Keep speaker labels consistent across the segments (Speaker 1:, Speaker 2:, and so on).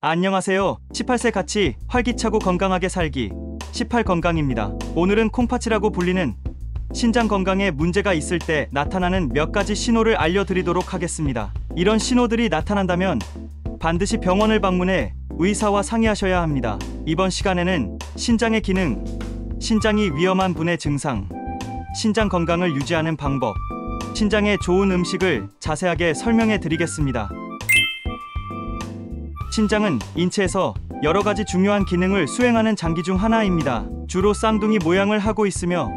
Speaker 1: 안녕하세요. 18세 같이 활기차고 건강하게 살기 18건강입니다. 오늘은 콩팥이라고 불리는 신장 건강에 문제가 있을 때 나타나는 몇 가지 신호를 알려드리도록 하겠습니다. 이런 신호들이 나타난다면 반드시 병원을 방문해 의사와 상의하셔야 합니다. 이번 시간에는 신장의 기능, 신장이 위험한 분의 증상, 신장 건강을 유지하는 방법, 신장에 좋은 음식을 자세하게 설명해 드리겠습니다. 신장은 인체에서 여러 가지 중요한 기능을 수행하는 장기 중 하나입니다. 주로 쌍둥이 모양을 하고 있으며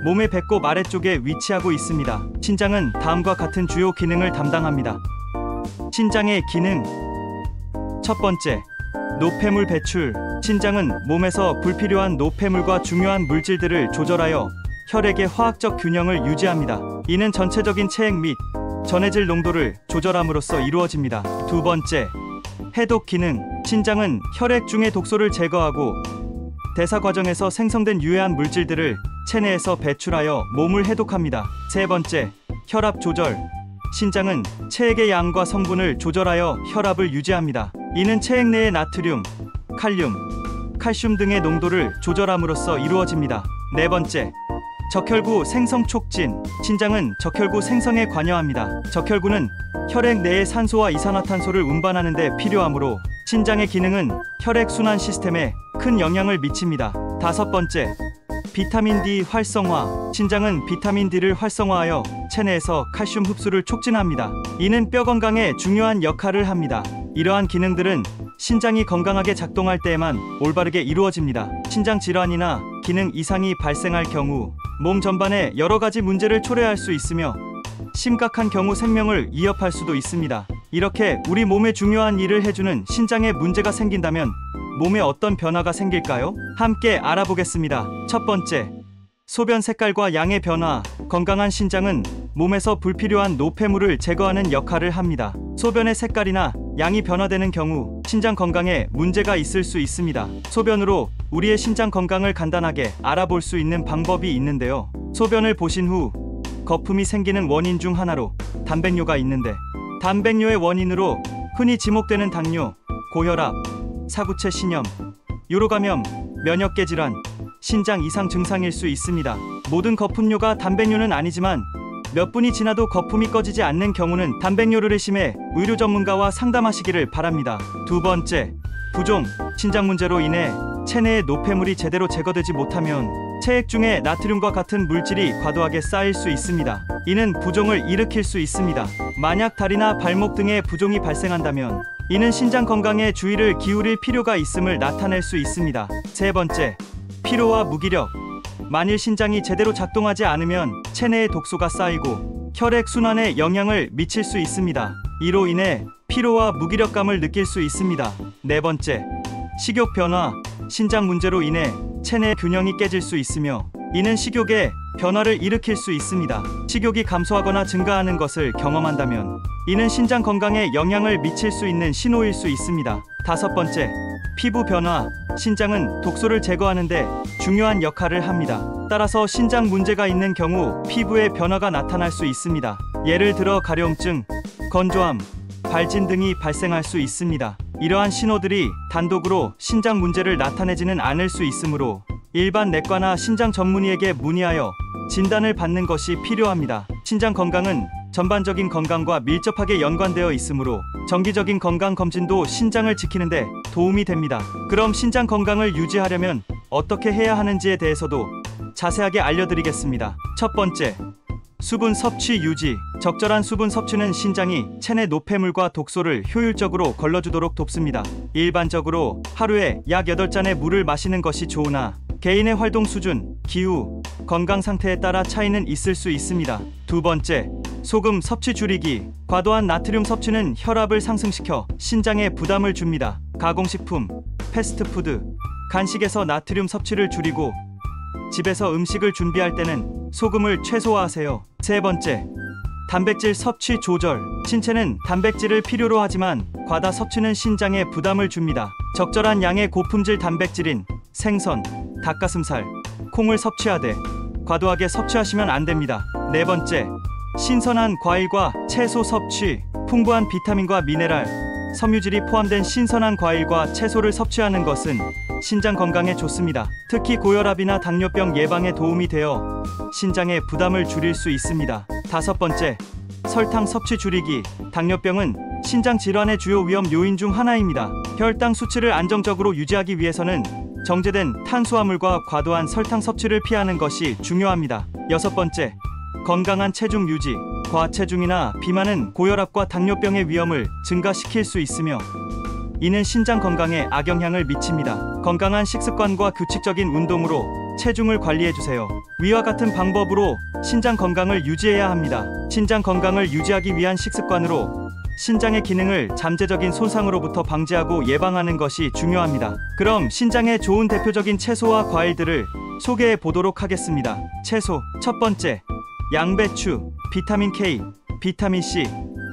Speaker 1: 몸의 배꼽 아래쪽에 위치하고 있습니다. 신장은 다음과 같은 주요 기능을 담당합니다. 신장의 기능. 첫 번째, 노폐물 배출. 신장은 몸에서 불필요한 노폐물과 중요한 물질들을 조절하여 혈액의 화학적 균형을 유지합니다. 이는 전체적인 체액 및 전해질 농도를 조절함으로써 이루어집니다. 두 번째, 해독 기능. 신장은 혈액 중의 독소를 제거하고 대사 과정에서 생성된 유해한 물질들을 체내에서 배출하여 몸을 해독합니다. 세 번째, 혈압 조절. 신장은 체액의 양과 성분을 조절하여 혈압을 유지합니다. 이는 체액 내의 나트륨, 칼륨, 칼슘 등의 농도를 조절함으로써 이루어집니다. 네 번째, 적혈구 생성 촉진. 신장은 적혈구 생성에 관여합니다. 적혈구는 혈액 내의 산소와 이산화탄소를 운반하는 데 필요하므로 신장의 기능은 혈액 순환 시스템에 큰 영향을 미칩니다. 다섯 번째, 비타민 D 활성화. 신장은 비타민 D를 활성화하여 체내에서 칼슘 흡수를 촉진합니다. 이는 뼈 건강에 중요한 역할을 합니다. 이러한 기능들은 신장이 건강하게 작동할 때에만 올바르게 이루어집니다. 신장 질환이나 기능 이상이 발생할 경우 몸 전반에 여러 가지 문제를 초래할 수 있으며 심각한 경우 생명을 위협할 수도 있습니다. 이렇게 우리 몸에 중요한 일을 해주는 신장에 문제가 생긴다면 몸에 어떤 변화가 생길까요? 함께 알아보겠습니다. 첫 번째, 소변 색깔과 양의 변화. 건강한 신장은 몸에서 불필요한 노폐물을 제거하는 역할을 합니다. 소변의 색깔이나 양이 변화되는 경우 신장 건강에 문제가 있을 수 있습니다. 소변으로 우리의 신장 건강을 간단하게 알아볼 수 있는 방법이 있는데요. 소변을 보신 후 거품이 생기는 원인 중 하나로 단백뇨가 있는데, 단백뇨의 원인으로 흔히 지목되는 당뇨, 고혈압, 사구체 신염, 요로감염, 면역계 질환, 신장 이상 증상일 수 있습니다. 모든 거품뇨가 단백뇨는 아니지만 몇 분이 지나도 거품이 꺼지지 않는 경우는 단백뇨를 의심해 의료 전문가와 상담하시기를 바랍니다. 두 번째, 부종. 신장 문제로 인해 체내의 노폐물이 제대로 제거되지 못하면 체액 중에 나트륨과 같은 물질이 과도하게 쌓일 수 있습니다. 이는 부종을 일으킬 수 있습니다. 만약 다리나 발목 등에 부종이 발생한다면 이는 신장 건강에 주의를 기울일 필요가 있음을 나타낼 수 있습니다. 세 번째, 피로와 무기력. 만일 신장이 제대로 작동하지 않으면 체내에 독소가 쌓이고 혈액 순환에 영향을 미칠 수 있습니다. 이로 인해 피로와 무기력감을 느낄 수 있습니다. 네 번째, 식욕 변화. 신장 문제로 인해 체내 균형이 깨질 수 있으며 이는 식욕에 변화를 일으킬 수 있습니다. 식욕이 감소하거나 증가하는 것을 경험한다면 이는 신장 건강에 영향을 미칠 수 있는 신호일 수 있습니다. 다섯 번째, 피부 변화. 신장은 독소를 제거하는 데 중요한 역할을 합니다. 따라서 신장 문제가 있는 경우 피부에 변화가 나타날 수 있습니다. 예를 들어 가려움증, 건조함, 발진 등이 발생할 수 있습니다. 이러한 신호들이 단독으로 신장 문제를 나타내지는 않을 수 있으므로 일반 내과나 신장 전문의에게 문의하여 진단을 받는 것이 필요합니다. 신장 건강은 전반적인 건강과 밀접하게 연관되어 있으므로 정기적인 건강 검진도 신장을 지키는 데 도움이 됩니다. 그럼 신장 건강을 유지하려면 어떻게 해야 하는지에 대해서도 자세하게 알려드리겠습니다. 첫 번째, 수분 섭취 유지. 적절한 수분 섭취는 신장이 체내 노폐물과 독소를 효율적으로 걸러주도록 돕습니다. 일반적으로 하루에 약 8잔의 물을 마시는 것이 좋으나 개인의 활동 수준, 기후, 건강 상태에 따라 차이는 있을 수 있습니다. 두 번째, 소금 섭취 줄이기. 과도한 나트륨 섭취는 혈압을 상승시켜 신장에 부담을 줍니다. 가공식품, 패스트푸드, 간식에서 나트륨 섭취를 줄이고 집에서 음식을 준비할 때는 소금을 최소화하세요. 세 번째, 단백질 섭취 조절. 신체는 단백질을 필요로 하지만 과다 섭취는 신장에 부담을 줍니다. 적절한 양의 고품질 단백질인 생선, 닭가슴살, 콩을 섭취하되 과도하게 섭취하시면 안 됩니다. 네 번째, 신선한 과일과 채소 섭취. 풍부한 비타민과 미네랄, 섬유질이 포함된 신선한 과일과 채소를 섭취하는 것은 신장 건강에 좋습니다. 특히 고혈압이나 당뇨병 예방에 도움이 되어 신장의 부담을 줄일 수 있습니다. 5번째, 설탕 섭취 줄이기. 당뇨병은 신장 질환의 주요 위험 요인 중 하나입니다. 혈당 수치를 안정적으로 유지하기 위해서는 정제된 탄수화물과 과도한 설탕 섭취를 피하는 것이 중요합니다. 6번째, 건강한 체중 유지. 과체중이나 비만은 고혈압과 당뇨병의 위험을 증가시킬 수 있으며 이는 신장 건강에 악영향을 미칩니다. 건강한 식습관과 규칙적인 운동으로 체중을 관리해주세요. 위와 같은 방법으로 신장 건강을 유지해야 합니다. 신장 건강을 유지하기 위한 식습관으로 신장의 기능을 잠재적인 손상으로부터 방지하고 예방하는 것이 중요합니다. 그럼 신장에 좋은 대표적인 채소와 과일들을 소개해 보도록 하겠습니다. 채소. 첫 번째, 양배추. 비타민 K, 비타민 C,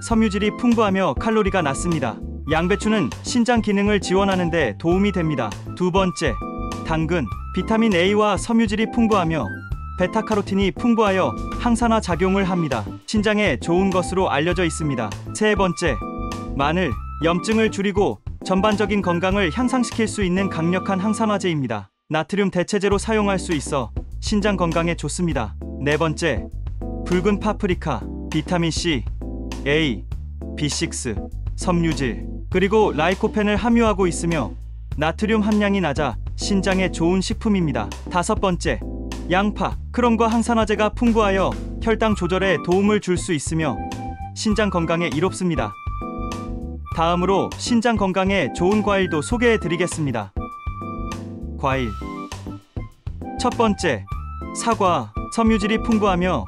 Speaker 1: 섬유질이 풍부하며 칼로리가 낮습니다. 양배추는 신장 기능을 지원하는 데 도움이 됩니다. 두 번째, 당근. 비타민 A와 섬유질이 풍부하며 베타카로틴이 풍부하여 항산화 작용을 합니다. 신장에 좋은 것으로 알려져 있습니다. 세 번째, 마늘. 염증을 줄이고 전반적인 건강을 향상시킬 수 있는 강력한 항산화제입니다. 나트륨 대체제로 사용할 수 있어 신장 건강에 좋습니다. 네 번째, 붉은 파프리카. 비타민 C, A, B6, 섬유질, 그리고 라이코펜을 함유하고 있으며 나트륨 함량이 낮아 신장에 좋은 식품입니다. 다섯 번째, 양파. 크롬과 항산화제가 풍부하여 혈당 조절에 도움을 줄 수 있으며 신장 건강에 이롭습니다. 다음으로 신장 건강에 좋은 과일도 소개해 드리겠습니다. 과일. 첫 번째, 사과. 섬유질이 풍부하며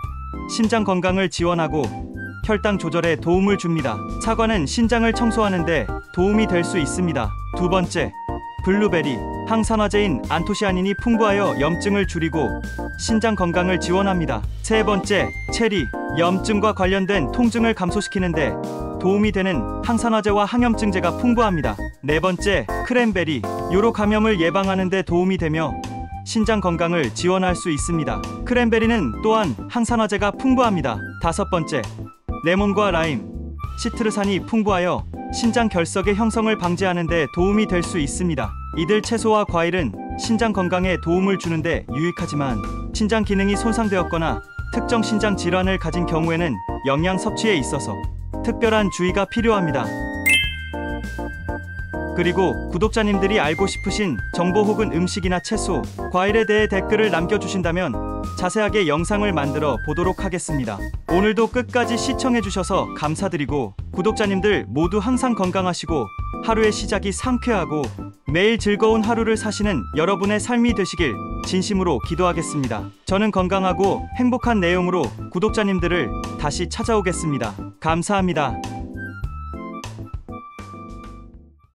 Speaker 1: 신장 건강을 지원하고 혈당 조절에 도움을 줍니다. 사과는 신장을 청소하는 데 도움이 될 수 있습니다. 두 번째, 블루베리. 항산화제인 안토시아닌이 풍부하여 염증을 줄이고 신장 건강을 지원합니다. 세 번째, 체리. 염증과 관련된 통증을 감소시키는 데 도움이 되는 항산화제와 항염증제가 풍부합니다. 네 번째, 크랜베리. 요로 감염을 예방하는 데 도움이 되며 신장 건강을 지원할 수 있습니다. 크랜베리는 또한 항산화제가 풍부합니다. 다섯 번째, 레몬과 라임. 시트르산이 풍부하여 신장 결석의 형성을 방지하는 데 도움이 될 수 있습니다. 이들 채소와 과일은 신장 건강에 도움을 주는데 유익하지만 신장 기능이 손상되었거나 특정 신장 질환을 가진 경우에는 영양 섭취에 있어서 특별한 주의가 필요합니다. 그리고 구독자님들이 알고 싶으신 정보 혹은 음식이나 채소, 과일에 대해 댓글을 남겨주신다면 자세하게 영상을 만들어 보도록 하겠습니다. 오늘도 끝까지 시청해주셔서 감사드리고 구독자님들 모두 항상 건강하시고 하루의 시작이 상쾌하고 매일 즐거운 하루를 사시는 여러분의 삶이 되시길 진심으로 기도하겠습니다. 저는 건강하고 행복한 내용으로 구독자님들을 다시 찾아오겠습니다. 감사합니다.